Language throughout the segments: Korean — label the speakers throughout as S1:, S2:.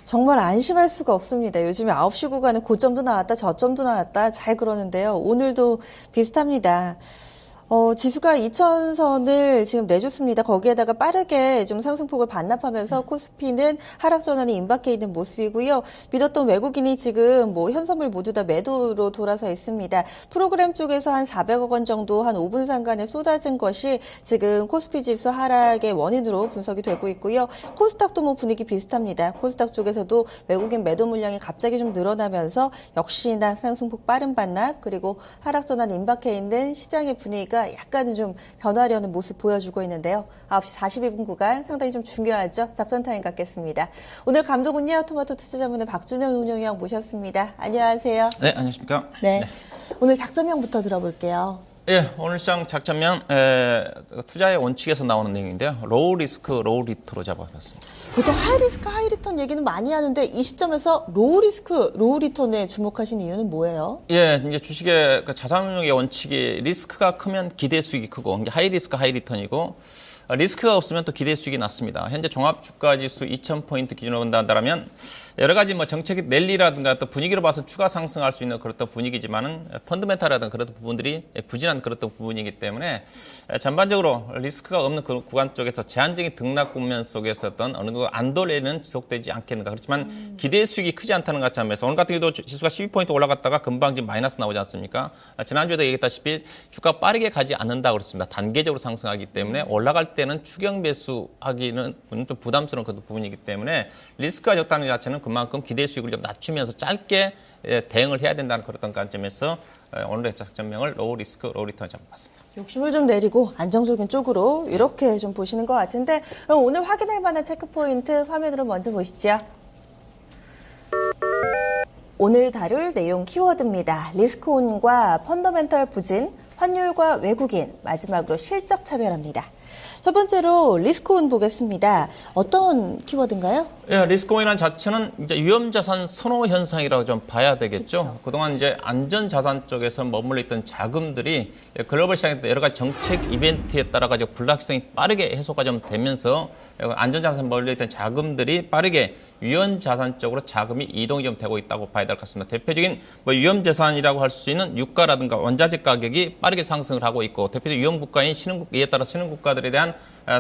S1: 정말 안심할 수가 없습니다. 요즘에 9시 구간에 고점도 나왔다, 저점도 나왔다, 잘 그러는데요. 오늘도 비슷합니다. 지수가 2,000선을 지금 내줬습니다. 거기에다가 빠르게 좀 상승폭을 반납하면서 코스피는 하락 전환이 임박해 있는 모습이고요. 믿었던 외국인이 지금 현선물 모두 다 매도로 돌아서 있습니다. 프로그램 쪽에서 한 400억 원 정도 한 5분 상간에 쏟아진 것이 지금 코스피 지수 하락의 원인으로 분석이 되고 있고요. 코스닥도 분위기 비슷합니다. 코스닥 쪽에서도 외국인 매도 물량이 갑자기 좀 늘어나면서 역시나 상승폭 빠른 반납 그리고 하락 전환 임박해 있는 시장의 분위기가 약간은 좀 변화하려는 모습 보여주고 있는데요. 9시 42분 구간 상당히 좀 중요하죠. 작전 타임 갖겠습니다. 오늘 감독은요. 토마토 투자자문의 박준영 운영위원 모셨습니다. 안녕하세요.
S2: 네, 안녕하십니까.
S1: 네. 오늘 작전명부터 들어볼게요.
S2: 예, 오늘 시장 작전명 투자의 원칙에서 나오는 내용인데요. 로우 리스크, 로우 리터로 잡아봤습니다.
S1: 보통 하이 리스크, 하이 리턴 얘기는 많이 하는데 이 시점에서 로우 리스크, 로우 리턴에 주목하신 이유는 뭐예요?
S2: 예, 이제 주식의 자산운용의 원칙이 리스크가 크면 기대 수익이 크고 하이 리스크, 하이 리턴이고 리스크가 없으면 또 기대 수익이 낮습니다. 현재 종합주가지수 2,000포인트 기준으로 본다면 여러 가지 정책이 랠리라든가 또 분위기로 봐서 추가 상승할 수 있는 그런 분위기지만은 펀드멘탈이라든가 그런 부분들이 부진한 그런 부분이기 때문에 전반적으로 리스크가 없는 그 구간 쪽에서 제한적인 등락 국면 속에서 어떤 어느 정도 안도래는 지속되지 않겠는가. 그렇지만 기대 수익이 크지 않다는 것 점에서 오늘 같은 경우도 지수가 12포인트 올라갔다가 금방 지금 마이너스 나오지 않습니까? 지난주에도 얘기했다시피 주가 빠르게 가지 않는다고 그랬습니다. 단계적으로 상승하기 때문에 올라갈 때는 추경 매수하기는 좀 부담스러운 그런 부분이기 때문에 리스크가 적다는 것 자체는 그만큼 기대 수익을 좀 낮추면서 짧게 대응을 해야 된다는 그런 관점에서 오늘의 작전명을 로우 리스크, 로우 리턴 잡아봤습니다.
S1: 욕심을 좀 내리고 안정적인 쪽으로 이렇게 좀 보시는 것 같은데 그럼 오늘 확인할 만한 체크포인트 화면으로 먼저 보시죠. 오늘 다룰 내용 키워드입니다. 리스크온과 펀더멘털 부진, 환율과 외국인, 마지막으로 실적 차별합니다. 첫 번째로 리스크온 보겠습니다. 어떤 키워드인가요?
S2: 예, 리스크온이라는 자체는 이제 위험자산 선호 현상이라고 좀 봐야 되겠죠.
S1: 그쵸.
S2: 그동안 이제 안전자산 쪽에서 머물러 있던 자금들이 글로벌 시장에 여러 가지 정책 이벤트에 따라 가지고 불확실성이 빠르게 해소가 좀 되면서 안전자산에 머물러 있던 자금들이 빠르게 위험자산 쪽으로 자금이 이동이 좀 되고 있다고 봐야 될 것 같습니다. 대표적인 위험자산이라고 할 수 있는 유가라든가 원자재 가격이 빠르게 상승을 하고 있고 대표적인 위험국가인 신흥국, 이에 따라 신흥국가들에 대한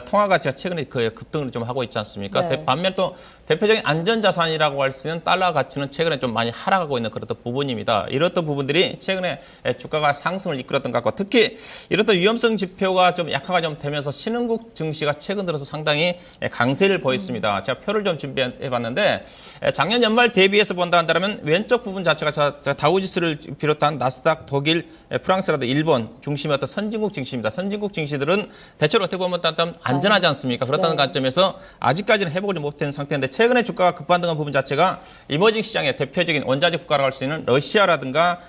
S2: 통화 가치가 최근에 급등을 좀 하고 있지 않습니까?
S1: 네.
S2: 반면 또 대표적인 안전자산이라고 할 수 있는 달러 가치는 최근에 좀 많이 하락하고 있는 그런 부분입니다. 이렇던 부분들이 최근에 주가가 상승을 이끌었던 것 같고 특히 이렇던 위험성 지표가 좀 약화가 좀 되면서 신흥국 증시가 최근 들어서 상당히 강세를 보였습니다. 제가 표를 좀 준비해봤는데 작년 연말 대비해서 본다 한다면 왼쪽 부분 자체가 다우지수를 비롯한 나스닥, 독일, 프랑스라든가 일본 중심의 어떤 선진국 증시입니다. 선진국 증시들은 대체로 어떻게 보면 안전하지 않습니까? 그렇다는 관점에서 아직까지는 회복을 좀 못된 상태인데 최근에 주가가 급반등한 부분 자체가 이머징 시장의 대표적인 원자재 국가라고 할 수 있는 러시아라든가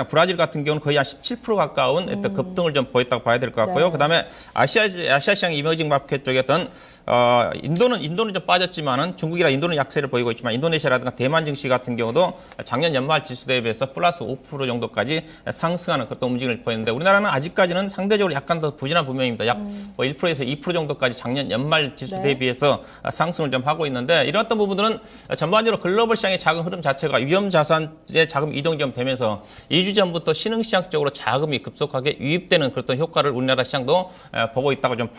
S2: 브라질 같은 경우는 거의 한 17% 가까운 어떤 급등을 좀 보였다고 봐야 될 것 같고요.
S1: 네.
S2: 그다음에 아시아 시장 이머징 마켓 쪽에 어떤 인도는 좀 빠졌지만은 중국이라 인도는 약세를 보이고 있지만 인도네시아라든가 대만 증시 같은 경우도 작년 연말 지수 대비해서 플러스 5% 정도까지 상승하는 그런 움직임을 보였는데 우리나라는 아직까지는 상대적으로 약간 더 부진한 부분입니다. 약 1%에서 2% 정도까지 작년 연말 지수
S1: 네.
S2: 대비해서 상승을 좀 하고 있는데 이런 어떤 부분들은 전반적으로 글로벌 시장의 자금 흐름 자체가 위험 자산의 자금 이동이 좀 되면서 2주 전부터 신흥시장 쪽으로 자금이 급속하게 유입되는 그런 효과를 우리나라 시장도 보고 있다고 좀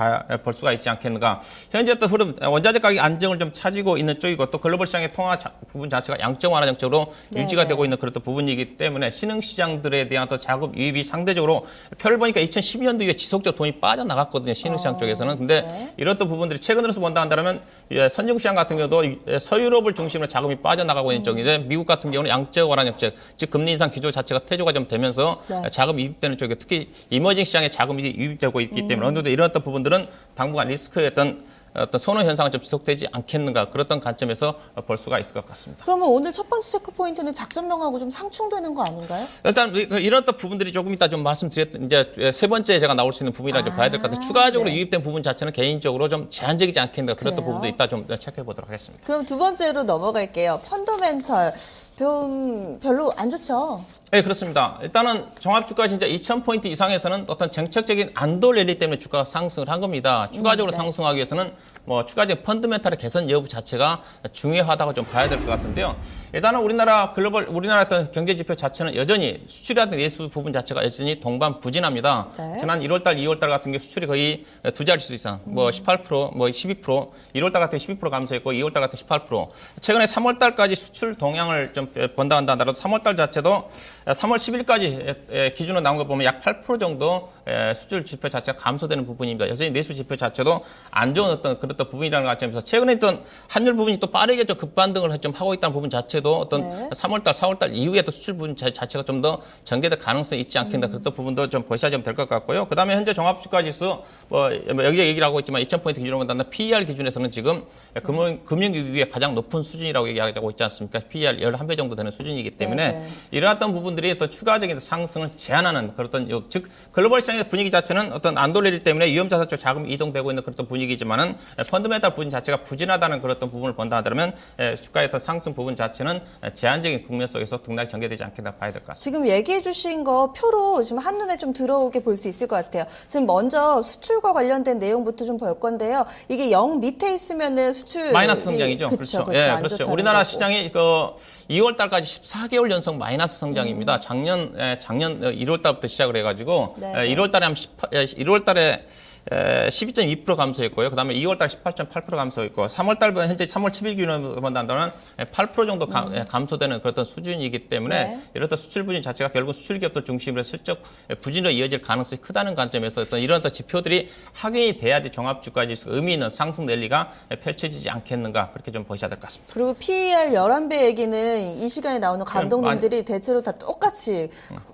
S2: 볼 수가 있지 않겠는가. 현재 어떤 흐름, 원자재 가격 안정을 좀 차지고 있는 쪽이고 또 글로벌 시장의 통화 부분 자체가 양적 완화 정책으로 유지가 되고 있는 그런 부분이기 때문에 신흥시장들에 대한 또 자금 유입이 상대적으로 표를 보니까 2012년도 이후에 지속적으로 돈이 빠져나갔거든요. 신흥시장 쪽에서는. 근데 이런 또 부분들이 최근 들어서 본다 한다면 선진국 시장 같은 경우도 서유럽을 중심으로 자금이 빠져나가고 있는 쪽인데 미국 같은 경우는 양적 완화 정책, 즉 금리 인상 기조 자체가 퇴조가 좀 되면서 자금 유입되는 쪽에 특히 이머징 시장에 자금이 유입되고 있기 때문에 어느 정도 이런 어떤 부분들은 당분간 리스크의 어떤 선호 현상은 좀 지속되지 않겠는가 그랬던 관점에서 볼 수가 있을 것 같습니다.
S1: 그러면 오늘 첫 번째 체크 포인트는 작전명하고 좀 상충되는 거 아닌가요?
S2: 일단 이런 어떤 부분들이 조금 이따 좀 말씀드렸던 이제 세 번째 제가 나올 수 있는 부분이라 좀 봐야 될 것 같아요. 추가적으로
S1: 네.
S2: 유입된 부분 자체는 개인적으로 좀 제한적이지 않겠는가 그랬던
S1: 그래요?
S2: 부분도 이따 좀 체크해 보도록 하겠습니다.
S1: 그럼 두 번째로 넘어갈게요. 펀더멘털 좀 별로 안 좋죠?
S2: 네, 그렇습니다. 일단은 종합주가 진짜 2,000포인트 이상에서는 어떤 정책적인 안도 랠리 때문에 주가가 상승을 한 겁니다. 추가적으로
S1: 네.
S2: 상승하기 위해서는 뭐 추가적인 펀드멘탈의 개선 여부 자체가 중요하다고 좀 봐야 될 것 같은데요. 일단은 우리나라 어떤 경제 지표 자체는 여전히 수출이라든 내수 부분 자체가 여전히 동반부진합니다.
S1: 네.
S2: 지난 1월달, 2월달 같은 게 수출이 거의 두 자릿수 이상, 뭐 18%, 뭐 12%, 1월달 같은 게 12% 감소했고 2월달 같은 게 18%. 최근에 3월달까지 수출 동향을 좀 본다 한다더라도 3월달 자체도 3월 10일까지 기준으로 나온 거 보면 약 8% 정도 수출 지표 자체가 감소되는 부분입니다. 여전히 내수 지표 자체도 안 좋은 어떤 그런 부분이라는 관점에서 최근에 있던 환율 부분이 또 빠르게 좀 급반등을 좀 하고 있다는 부분 자체도 어떤
S1: 네.
S2: 3월달, 4월달 이후에 또 수출 부분 자체가 좀 더 전개될 가능성이 있지 않겠나 그런 부분도 좀 보셔야 될 것 같고요. 그 다음에 현재 종합주가지수 뭐 여기서 얘기를 하고 있지만 2,000포인트 기준으로 본다면 PER 기준에서는 지금 금융위기에 가장 높은 수준이라고 얘기하고 있지 않습니까? PER 11배 정도 되는 수준이기 때문에
S1: 네.
S2: 이러한 부분들이 또 추가적인 상승을 제한하는 그런 즉 글로벌 시장의 분위기 자체는 어떤 안돌리기 때문에 위험자산 쪽 자금이 이동되고 있는 그런 분위기지만은 펀드멘탈 부분 자체가 부진하다는 그런 부분을 본다 하더라면 주가의 어떤 상승 부분 자체는 제한적인 국면 속에서 등락이 전개되지 않겠나 봐야 될 것 같습니다.
S1: 지금 얘기해 주신 거 표로 지금 한눈에 좀 들어오게 볼 수 있을 것 같아요. 지금 먼저 수출과 관련된 내용부터 좀 볼 건데요. 이게 0 밑에 있으면은 수출
S2: 마이너스 성장이죠.
S1: 그렇죠.
S2: 예,
S1: 안
S2: 그렇죠.
S1: 좋다는
S2: 우리나라
S1: 거고.
S2: 시장이 2월 달까지 14개월 연속 마이너스 성장입니다. 작년 1월 달부터 시작을 해가지고
S1: 네.
S2: 1월 달에 1월 달에 12.2% 감소했고요. 그 다음에 2월달 18.8% 감소했고, 3월달부터 현재 3월 10일 기준으로 본다면 8% 정도 감소되는 그런 수준이기 때문에
S1: 네.
S2: 이렇다 수출 부진 자체가 결국 수출 기업들 중심으로 해서 실적 부진으로 이어질 가능성이 크다는 관점에서 어떤 이런 어떤 지표들이 확인이 돼야지 종합주가지수 의미 있는 상승 랠리가 펼쳐지지 않겠는가 그렇게 좀 보셔야 될 것 같습니다.
S1: 그리고 PER 11배 얘기는 이 시간에 나오는 감독님들이 대체로 다 똑같이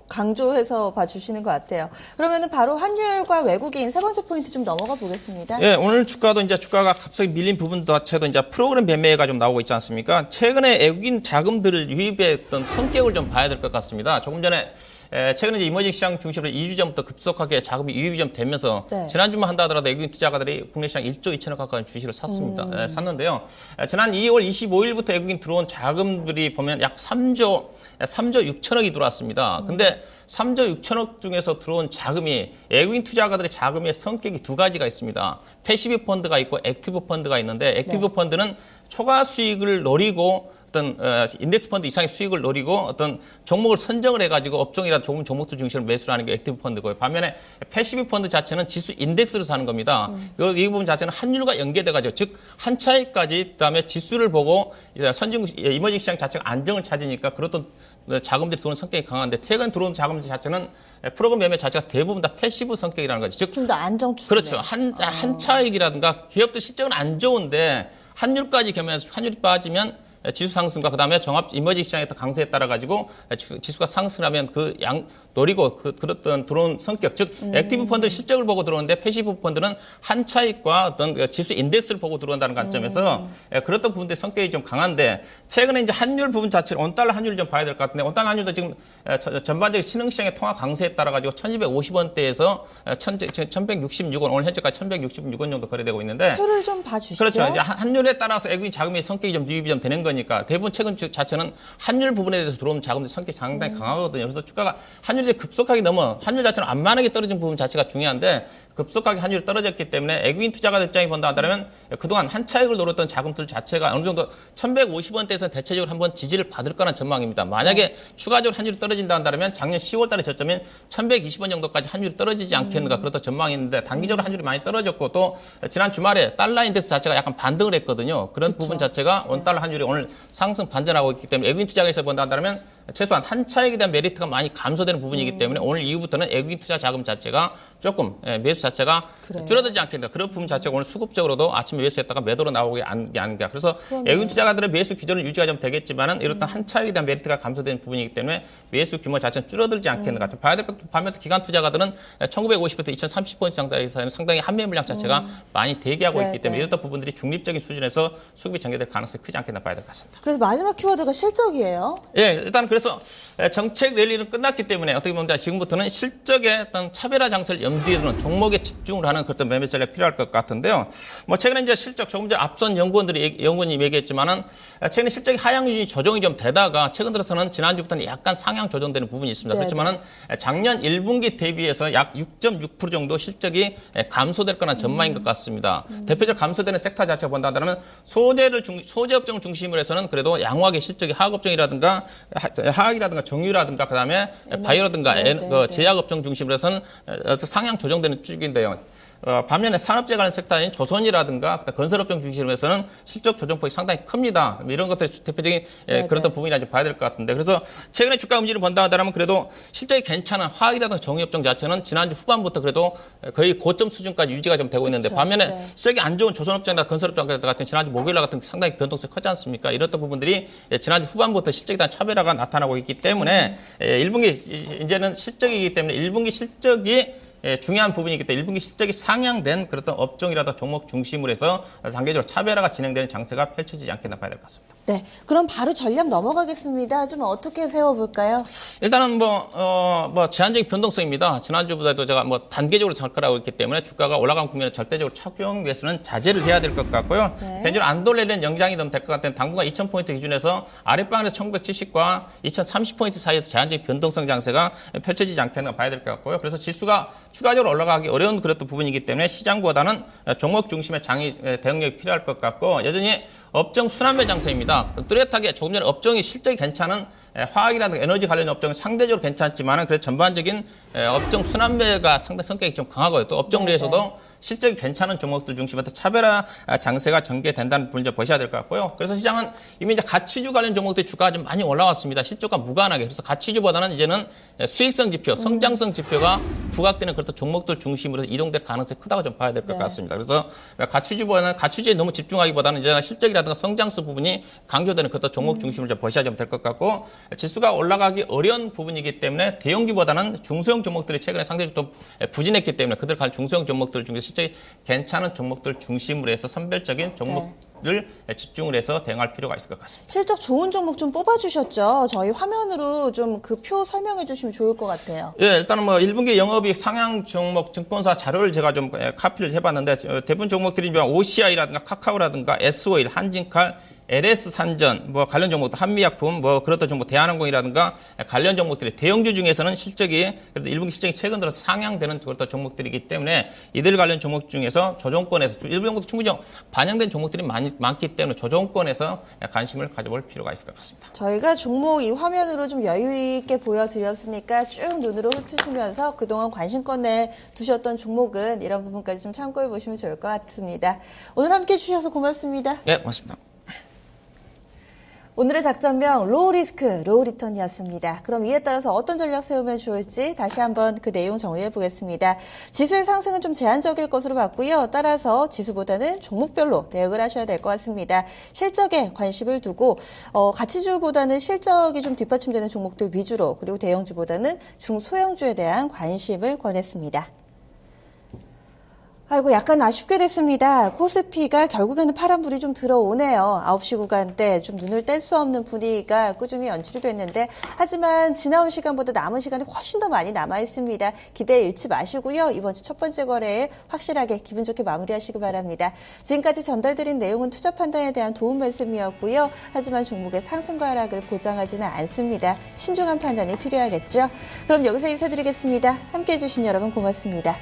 S1: 강조해서 봐주시는 것 같아요. 그러면은 바로 환율과 외국인 세 번째 포인트 좀 넘어가 보겠습니다.
S2: 예, 오늘 주가도 이제 주가가 갑자기 밀린 부분 자체도 이제 프로그램 매매가 좀 나오고 있지 않습니까? 최근에 외국인 자금들을 유입했던 성격을 좀 봐야 될 것 같습니다. 조금 전에 최근에 이제 이머징 시장 중심으로 2주 전부터 급속하게 자금이 유입이 좀 되면서
S1: 네.
S2: 지난주만 한다 하더라도 외국인 투자가들이 국내 시장 1조 2천억 가까운 주식을 샀습니다. 샀는데요. 지난 2월 25일부터 외국인 들어온 자금들이 보면 약 3조 6천억이 들어왔습니다. 근데 3조 6천억 중에서 들어온 자금이 외국인 투자가들의 자금의 성격이 두 가지가 있습니다. 패시브 펀드가 있고 액티브 펀드가 있는데 액티브 펀드는 초과 수익을 노리고 어떤 인덱스 펀드 이상의 수익을 노리고 어떤 종목을 선정을 해가지고 업종이나 좋은 종목들 중심으로 매수를 하는 게 액티브 펀드고요. 반면에 패시브 펀드 자체는 지수 인덱스를 사는 겁니다. 이 부분 자체는 환율과 연계돼가지고 즉 한 차익까지 그다음에 지수를 보고 선진국 이머징 시장 자체가 안정을 찾으니까 그렇던 자금들이 들어오는 성격이 강한데 최근 들어온 자금들 자체는 프로그램 매매 자체가 대부분 다 패시브 성격이라는 거죠. 즉
S1: 좀 더 안정축.
S2: 그렇죠. 한 차익이라든가 기업들 실적은 안 좋은데 환율까지 겸해서 환율이 빠지면 지수 상승과 그다음에 종합 이머징 시장의 강세에 따라 가지고 지수가 상승하면 그 양 노리고 그랬던 들어온 성격 즉 액티브 펀드 실적을 보고 들어오는데 패시브 펀드는 한 차익과 어떤 지수 인덱스를 보고 들어온다는 관점에서 그랬던 부분들 성격이 좀 강한데 최근에 이제 환율 부분 자체를 원달러 환율을 좀 봐야 될 것 같은데 원달러 환율도 지금 전반적인 신흥 시장의 통화 강세에 따라 가지고 1,250원대에서 1,166원 오늘 현재까지 1,166원 정도 거래되고 있는데
S1: 표를 좀 봐주시죠.
S2: 그렇죠. 이제 환율에 따라서 외국인 자금의 성격이 좀 유입이 좀 되는 거니까 대부분 최근 자체는 환율 부분에 대해서 들어오는 자금들 성격이 상당히 강하거든요. 그래서 주가가 환율이 급속하게 넘어 환율 자체는 안만하게 떨어진 부분 자체가 중요한데 급속하게 환율이 떨어졌기 때문에 외국인 투자가 입장이 본다 하더라면 그동안 한 차익을 노렸던 자금들 자체가 어느 정도 1,150원대에서 대체적으로 한번 지지를 받을 거라는 전망입니다. 만약에 추가적으로 환율이 떨어진다 한다면 작년 10월 달에 저점인 1,120원 정도까지 환율이 떨어지지 않겠는가 그렇다 전망이 있는데 단기적으로 환율이 많이 떨어졌고 또 지난 주말에 달러 인덱스 자체가 약간 반등을 했거든요. 그런
S1: 그쵸.
S2: 부분 자체가 원달러 환율이 오늘 상승 반전하고 있기 때문에 외국인 투자에서 본다 한다면 최소한 한 차익에 대한 메리트가 많이 감소되는 부분이기 때문에 오늘 이후부터는 외국인 투자 자금 자체가 조금 매수 자체가
S1: 그래요.
S2: 줄어들지 않겠다. 그런 부분 자체가 오늘 수급적으로도 아침에 매수했다가 매도로 나오게 아닌가. 그래서
S1: 그러네요.
S2: 외국인 투자가들의 매수 기조는 유지가 좀 되겠지만은 이렇던 한 차익에 대한 메리트가 감소되는 부분이기 때문에 매수 규모 자체는 줄어들지 않겠는가. 좀 봐야 될 것. 반면 기관 투자가들은 1950부터 2030포인트 상당에서는 상당히 한매 물량 자체가 많이 대기하고
S1: 네,
S2: 있기 때문에
S1: 네.
S2: 이렇던 부분들이 중립적인 수준에서 수급이 전개될 가능성이 크지 않겠나 봐야 될 것 같습니다.
S1: 그래서 마지막 키워드가 실적이에요.
S2: 예, 일단 그래서 정책 랠리는 끝났기 때문에 어떻게 보면 지금부터는 실적의 어떤 차별화 장세를 염두에 두는 종목에 집중을 하는 그런 매매 전략이 필요할 것 같은데요. 뭐 최근에 이제 실적 조금 전에 앞선 연구원님 얘기했지만은 최근에 실적이 하향 유지 조정이 좀 되다가 최근 들어서는 지난주부터는 약간 상향 조정되는 부분이 있습니다.
S1: 네,
S2: 그렇지만은 작년 1분기 대비해서 약 6.6% 정도 실적이 감소될 거란 전망인 것 같습니다. 대표적 감소되는 섹터 자체가 본다면 소재 업종을 중심으로 해서는 그래도 양호하게 실적이 하학업종이라든가 화학이라든가 정유라든가 그다음에 바이오라든가 제약업종 중심으로 해서는 상향 조정되는 추세인데요. 반면에 산업재 관련 섹터인 조선이라든가 건설업종 중심으로 해서는 실적 조정폭이 상당히 큽니다. 이런 것들이 대표적인 그런 부분이라 좀 봐야 될 것 같은데 그래서 최근에 주가 움직임을 본다 하더라면 그래도 실적이 괜찮은 화학이라든가 정유업종 자체는 지난주 후반부터 그래도 거의 고점 수준까지 유지가 좀 되고 있는데 반면에 실적이 안 좋은 조선업종이나 건설업종 같은 지난주 목요일 날 같은 상당히 변동성이 크지 않습니까? 이런 부분들이 지난주 후반부터 실적에 대한 차별화가 나타나고 있기 때문에 1분기 이제는 실적이기 때문에 1분기 실적이 중요한 부분이기 때문에 1분기 실적이 상향된 그런 업종이라도 종목 중심으로 해서 단계적으로 차별화가 진행되는 장세가 펼쳐지지 않겠나 봐야 될 것 같습니다.
S1: 네, 그럼 바로 전략 넘어가겠습니다. 좀 어떻게 세워볼까요?
S2: 일단은 제한적인 변동성입니다. 지난주보다도 제가 단계적으로 접근하고 있기 때문에 주가가 올라간 국면에 절대적으로 착용 위해서는 자제를 해야 될 것 같고요. 개인적으로 안 돌리는 영장이 좀 될 것 같은 당분간 2,000포인트 기준에서 아랫방에서 1,970과 2,030포인트 사이에서 제한적인 변동성 장세가 펼쳐지지 않겠나 봐야 될 것 같고요. 그래서 지수가 추가적으로 올라가기 어려운 그런 부분이기 때문에 시장보다는 종목 중심의 대응력이 필요할 것 같고 여전히 업종 순환매 장세입니다. 뚜렷하게 조금 전에 업종이 실적이 괜찮은 화학이라든가 에너지 관련 업종은 상대적으로 괜찮지만은 그래서 전반적인 업종 순환매가 상당히 성격이 좀 강하고요. 또 업종 내에서도 실적이 괜찮은 종목들 중심부터 차별화 장세가 전개된다는 부분을 좀 보셔야 될 것 같고요. 그래서 시장은 이미 이제 가치주 관련 종목들 주가가 좀 많이 올라왔습니다. 실적과 무관하게. 그래서 가치주보다는 이제는 수익성 지표, 성장성 지표가 부각되는 그런 종목들 중심으로 이동될 가능성이 크다고 좀 봐야 될 것 같습니다. 그래서 가치주보다는 가치주에 너무 집중하기보다는 이제 실적이라든가 성장성 부분이 강조되는 그런 종목 중심으로 좀 보셔야 될 것 같고 지수가 올라가기 어려운 부분이기 때문에 대형주보다는 중소형 종목들이 최근에 상대적으로 좀 부진했기 때문에 그들 간 중소형 종목들 중에서 실적이 괜찮은 종목들 중심으로 해서 선별적인 종목을 집중을 해서 대응할 필요가 있을 것 같습니다.
S1: 실적 좋은 종목 좀 뽑아주셨죠? 저희 화면으로 좀 그 표 설명해 주시면 좋을 것 같아요.
S2: 예, 일단은 1분기 영업이익 상향 종목 증권사 자료를 제가 좀 카피를 해봤는데 대부분 종목들이 OCI라든가 카카오라든가 SO일, 한진칼, LS산전, 관련 종목도 한미약품, 그렇다 종목 대한항공이라든가 관련 종목들이 대형주 중에서는 실적이 그래도 1분기 실적이 최근 들어서 상향되는 그렇다 종목들이기 때문에 이들 관련 종목 중에서 조정권에서 일부 종목도 충분히 반영된 종목들이 많기 때문에 조정권에서 관심을 가져볼 필요가 있을 것 같습니다.
S1: 저희가 종목 이 화면으로 좀 여유 있게 보여드렸으니까 쭉 눈으로 훑으시면서 그동안 관심권 내에 두셨던 종목은 이런 부분까지 좀 참고해 보시면 좋을 것 같습니다. 오늘 함께 해주셔서 고맙습니다.
S2: 네, 고맙습니다.
S1: 오늘의 작전명 로우 리스크, 로우 리턴이었습니다. 그럼 이에 따라서 어떤 전략 세우면 좋을지 다시 한번 그 내용 정리해 보겠습니다. 지수의 상승은 좀 제한적일 것으로 봤고요. 따라서 지수보다는 종목별로 대응을 하셔야 될 것 같습니다. 실적에 관심을 두고 가치주보다는 실적이 좀 뒷받침되는 종목들 위주로 그리고 대형주보다는 중소형주에 대한 관심을 권했습니다. 아이고 약간 아쉽게 됐습니다. 코스피가 결국에는 파란불이 좀 들어오네요. 9시 구간대 좀 눈을 뗄 수 없는 분위기가 꾸준히 연출이 됐는데 하지만 지나온 시간보다 남은 시간이 훨씬 더 많이 남아 있습니다. 기대 잃지 마시고요. 이번 주 첫 번째 거래일 확실하게 기분 좋게 마무리하시기 바랍니다. 지금까지 전달드린 내용은 투자 판단에 대한 도움 말씀이었고요. 하지만 종목의 상승과 하락을 보장하지는 않습니다. 신중한 판단이 필요하겠죠. 그럼 여기서 인사드리겠습니다. 함께해 주신 여러분 고맙습니다.